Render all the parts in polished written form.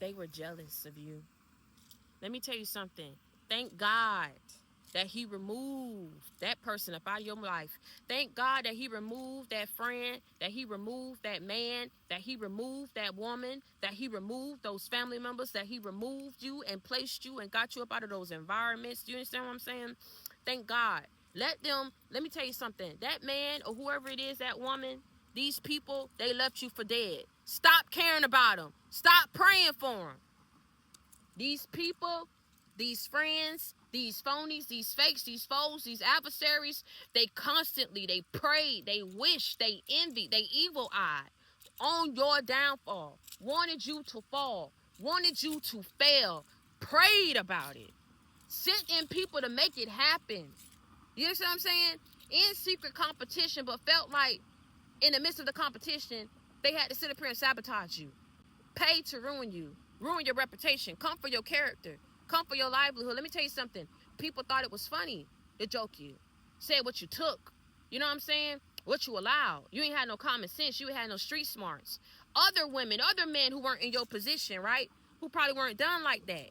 They were jealous of you. Let me tell you something. Thank God that he removed that person up out of your life. Thank God that he removed that friend, that he removed that man, that he removed that woman, that he removed those family members, that he removed you and placed you and got you up out of those environments. Do you understand what I'm saying? Thank God. Let me tell you something. That man or whoever it is, that woman, these people, they left you for dead. Stop caring about them. Stop praying for them. These people, these friends, these phonies, these fakes, these foes, these adversaries, they prayed, they wished, they envied, they evil-eyed on your downfall, wanted you to fall, wanted you to fail, prayed about it, sent in people to make it happen. You understand what I'm saying? In secret competition, but felt like in the midst of the competition, they had to sit up here and sabotage you, pay to ruin you, ruin your reputation, come for your character, come for your livelihood. Let me tell you something. People thought it was funny to joke you, say what you took. You know what I'm saying? What you allowed. You ain't had no common sense. You ain't had no street smarts. Other women, other men who weren't in your position, right? Who probably weren't done like that.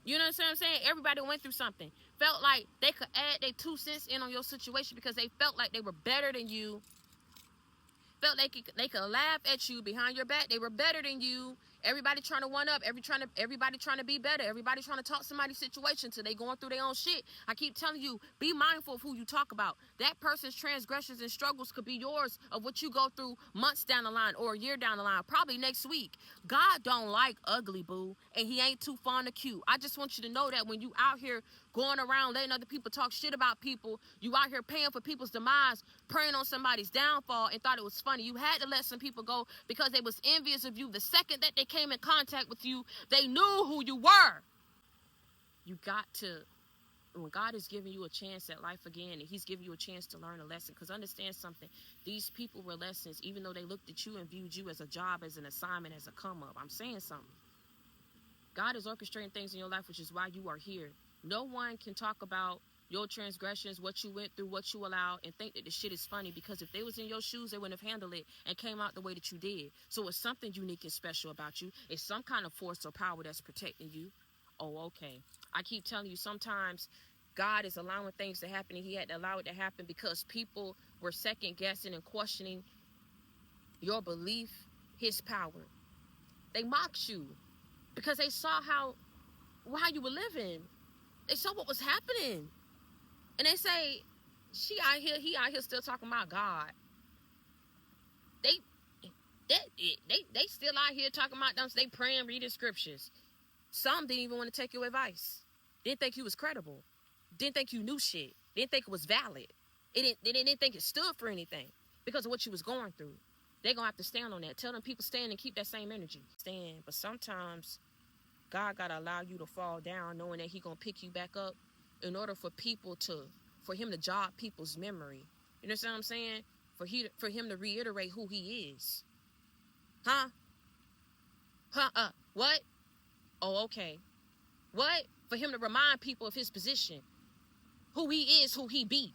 You know what I'm saying? Everybody went through something. Felt like they could add their 2 cents in on your situation because they felt like they were better than you. Felt like they could laugh at you behind your back. They were better than you. Everybody trying to one up. Everybody trying to be better. Everybody trying to talk somebody's situation till they going through their own shit. I keep telling you, be mindful of who you talk about. That person's transgressions and struggles could be yours of what you go through months down the line or a year down the line, probably next week. God don't like ugly, boo, and he ain't too fond of cute. I just want you to know that when you out here going around letting other people talk shit about people, you out here paying for people's demise, preying on somebody's downfall, and thought it was funny. You had to let some people go because they was envious of you. The second that they came in contact with you, they knew who you were. You got to, when God is giving you a chance at life again, and he's giving you a chance to learn a lesson, because understand something, these people were lessons, even though they looked at you and viewed you as a job, as an assignment, as a come up. I'm saying something. God is orchestrating things in your life, which is why you are here. No one can talk about your transgressions, what you went through, what you allowed, and think that the shit is funny, because if they was in your shoes, they wouldn't have handled it and came out the way that you did. So it's something unique and special about you. It's some kind of force or power that's protecting you. Oh, okay. I keep telling you, sometimes God is allowing things to happen, and he had to allow it to happen because people were second guessing and questioning your belief, his power. They mocked you because they saw how you were living. They saw what was happening. And they say, he out here still talking about God. They still out here talking about them. They praying, reading scriptures. Some didn't even want to take your advice. Didn't think you was credible. Didn't think you knew shit. Didn't think it was valid. They didn't think it stood for anything because of what you was going through. They're going to have to stand on that. Tell them people stand and keep that same energy. Stand. But sometimes God got to allow you to fall down knowing that he going to pick you back up in order for him to jog people's memory. You understand what I'm saying? For him to reiterate who he is. Huh? What? Oh, okay. What? For him to remind people of his position. Who he is, who he be.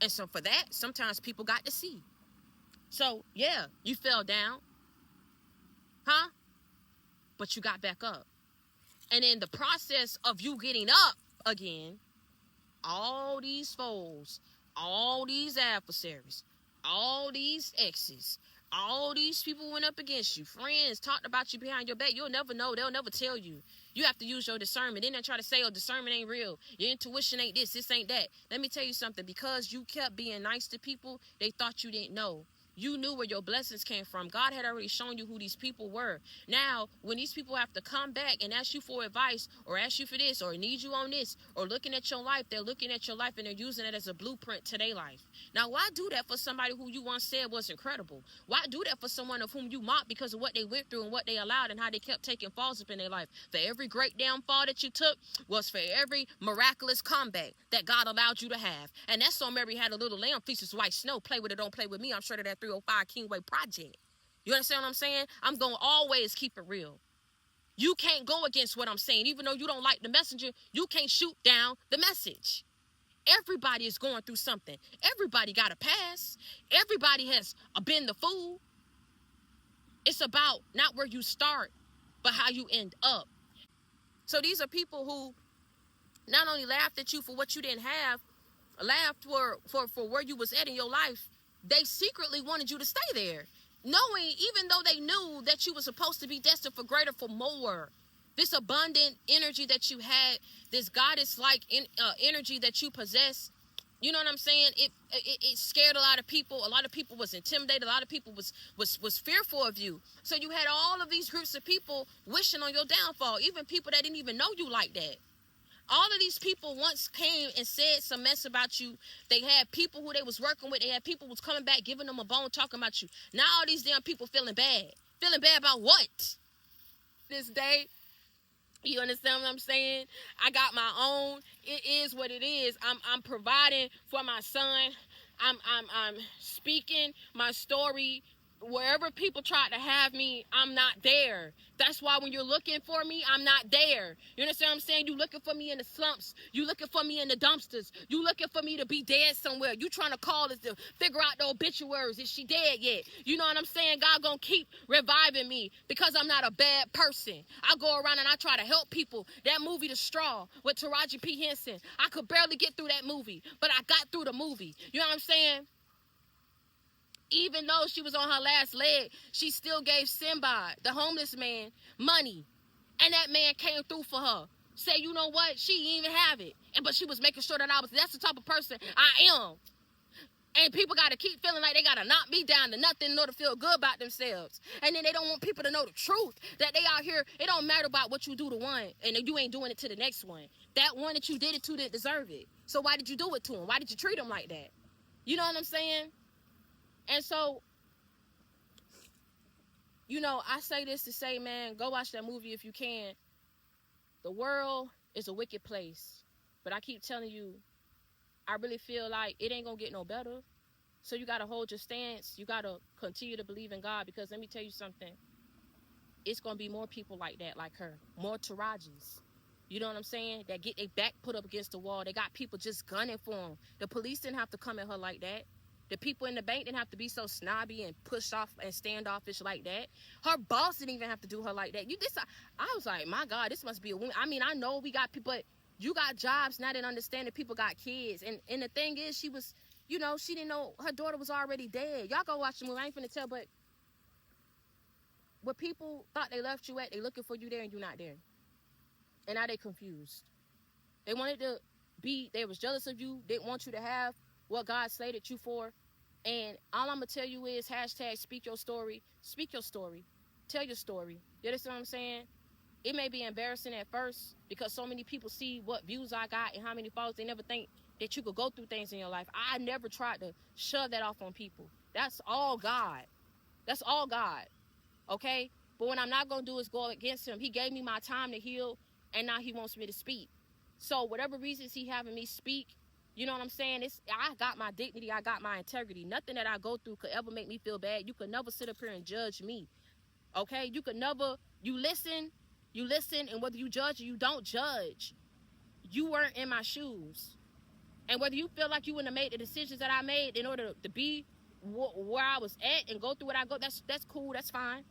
And so for that, sometimes people got to see. So, yeah, you fell down. Huh? But you got back up. And in the process of you getting up again, all these foes, all these adversaries, all these exes, all these people went up against you. Friends talked about you behind your back. You'll never know. They'll never tell you. You have to use your discernment. Then they try to say, oh, discernment ain't real. Your intuition ain't this ain't that. Let me tell you something. Because you kept being nice to people, they thought you didn't know. You knew where your blessings came from. God had already shown you who these people were. Now, when these people have to come back and ask you for advice or ask you for this or need you on this or looking at your life, they're looking at your life and they're using it as a blueprint to their life. Now, why do that for somebody who you once said was incredible? Why do that for someone of whom you mocked because of what they went through and what they allowed and how they kept taking falls up in their life? For every great damn fall that you took was for every miraculous comeback that God allowed you to have. And that's so Mary had a little lamb, feasts white snow. Play with it, don't play with me. I'm sure that 305 Kingway Project. You understand what I'm saying? I'm going to always keep it real. You can't go against what I'm saying. Even though you don't like the messenger, you can't shoot down the message. Everybody is going through something. Everybody got a pass. Everybody has been the fool. It's about not where you start, but how you end up. So these are people who not only laughed at you for what you didn't have, laughed for where you was at in your life, they secretly wanted you to stay there. Knowing, even though they knew that you were supposed to be destined for greater, for more. This abundant energy that you had, this goddess-like energy that you possess, you know what I'm saying? It scared a lot of people. A lot of people was intimidated. A lot of people was fearful of you. So you had all of these groups of people wishing on your downfall, even people that didn't even know you like that. All of these people once came and said some mess about you. They had people who they was working with. They had people who was coming back, giving them a bone, talking about you. Now all these damn people feeling bad. Feeling bad about what? This day, you understand what I'm saying? I got my own. It is what it is. I'm providing for my son. I'm speaking my story. Wherever people try to have me, I'm not there. That's why when you're looking for me, I'm not there. You understand what I'm saying? You looking for me in the slumps. You looking for me in the dumpsters. You looking for me to be dead somewhere. You trying to call us to figure out the obituaries. Is she dead yet? You know what I'm saying? God gonna keep reviving me because I'm not a bad person. I go around and I try to help people. That movie, The Straw, with Taraji P. Henson. I could barely get through that movie, but I got through the movie. You know what I'm saying? Even though she was on her last leg, she still gave Sinbad, the homeless man, money. And that man came through for her. Say, you know what? She didn't even have it. But she was making sure that that's the type of person I am. And people got to keep feeling like they got to knock me down to nothing in order to feel good about themselves. And then they don't want people to know the truth, that they out here, it don't matter about what you do to one, and you ain't doing it to the next one. That one that you did it to didn't deserve it. So why did you do it to him? Why did you treat him like that? You know what I'm saying? And so, you know, I say this to say, man, go watch that movie if you can. The world is a wicked place. But I keep telling you, I really feel like it ain't going to get no better. So you got to hold your stance. You got to continue to believe in God. Because let me tell you something. It's going to be more people like that, like her. More Tarajis. You know what I'm saying? That get their back put up against the wall. They got people just gunning for them. The police didn't have to come at her like that. The people in the bank didn't have to be so snobby and pushed off and standoffish like that. Her boss didn't even have to do her like that. I was like, my God, this must be a woman. I mean, I know we got people, but you got jobs, not in understanding people got kids. And the thing is, she was, you know, she didn't know her daughter was already dead. Y'all go watch the movie. I ain't finna tell, but where people thought they left you at, they looking for you there and you not there. And now they confused. They wanted to they was jealous of you, didn't want you to have what God slated you for. And all I'm going to tell you is hashtag speak your story. Speak your story. Tell your story. You understand what I'm saying? It may be embarrassing at first because so many people see what views I got and how many followers. They never think that you could go through things in your life. I never tried to shove that off on people. That's all God. That's all God. Okay? But what I'm not going to do is go against him. He gave me my time to heal, and now he wants me to speak. So whatever reasons he having me speak, you know what I'm saying? I got my dignity. I got my integrity. Nothing that I go through could ever make me feel bad. You could never sit up here and judge me. Okay? You could never, you listen, and whether you judge or you don't judge, you weren't in my shoes. And whether you feel like you wouldn't have made the decisions that I made in order to be where I was at and go through what I go, that's cool. That's fine.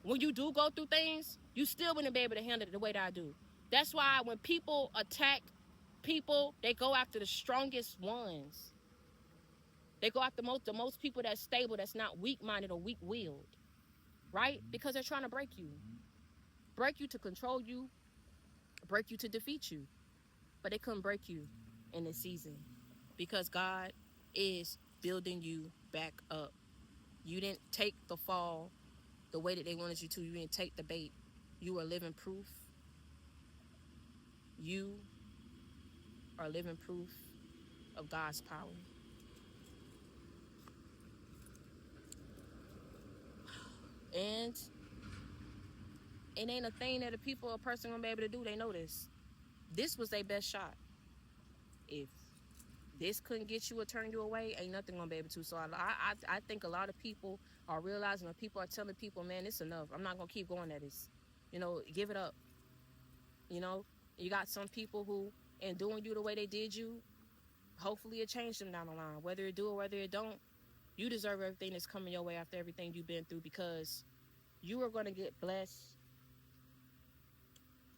When you do go through things, you still wouldn't be able to handle it the way that I do. That's why when people attack people, they go after the strongest ones. They go after the most people that's stable, that's not weak-minded or weak-willed, right? Because they're trying to break you to control you, break you to defeat you. But they couldn't break you in this season because God is building you back up. You didn't take the fall the way that they wanted you to. You didn't take the bait. You are living proof. You are living proof of God's power. And it ain't a thing that a person gonna be able to do. They know this. This was their best shot. If this couldn't get you or turn you away, ain't nothing gonna be able to. So I think a lot of people are realizing, when people are telling people, man, it's enough. I'm not gonna keep going at this. You know, give it up. You know, you got some people who, in doing you the way they did you, hopefully it changed them down the line. Whether it do or whether it don't, you deserve everything that's coming your way after everything you've been through, because you are going to get blessed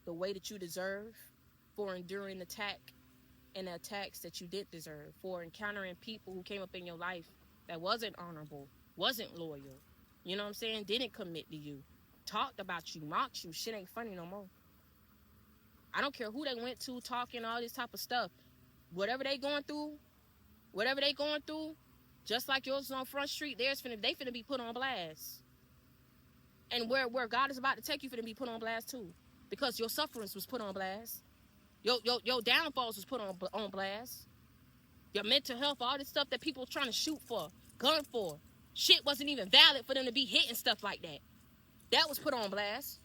the way that you deserve, for enduring attack and the attacks that you did deserve, for encountering people who came up in your life that wasn't honorable, wasn't loyal, you know what I'm saying, didn't commit to you, talked about you, mocked you. Shit ain't funny no more. I don't care who they went to, talking all this type of stuff. Whatever they going through, just like yours is on Front Street, they finna be put on blast. And where God is about to take you finna be put on blast too. Because your sufferings was put on blast. Your downfalls was put on blast. Your mental health, all this stuff that people trying to shoot for, gun for. Shit wasn't even valid for them to be hitting stuff like that. That was put on blast.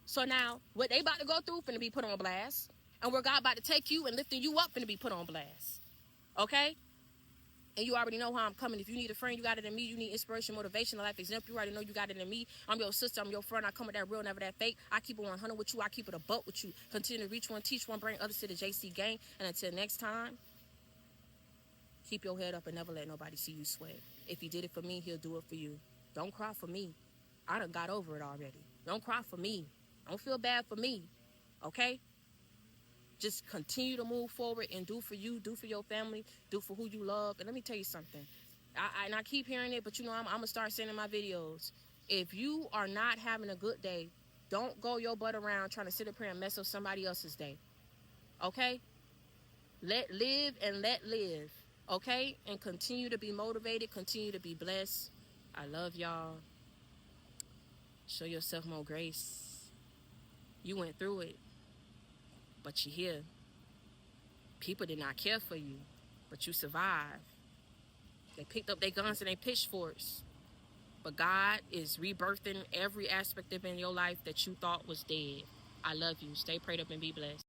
So now, what they about to go through finna be put on blast. And where God about to take you and lifting you up finna be put on blast. Okay? And you already know how I'm coming. If you need a friend, you got it in me. You need inspiration, motivation, a life example, you already know you got it in me. I'm your sister. I'm your friend. I come with that real, never that fake. I keep it 100 with you. I keep it a buck with you. Continue to reach one, teach one, bring others to the JC gang. And until next time, keep your head up and never let nobody see you sweat. If he did it for me, he'll do it for you. Don't cry for me. I done got over it already. Don't cry for me. Don't feel bad for me. Okay? Just continue to move forward and do for you, do for your family, do for who you love. And let me tell you something. I keep hearing it, but you know, I'm going to start saying in my videos. If you are not having a good day, don't go your butt around trying to sit up here and mess up somebody else's day. Okay? Let live and let live. Okay? And continue to be motivated. Continue to be blessed. I love y'all. Show yourself more grace. You went through it. But you're here. People did not care for you, but you survived. They picked up their guns and their pitchforks. But God is rebirthing every aspect of in your life that you thought was dead. I love you. Stay prayed up and be blessed.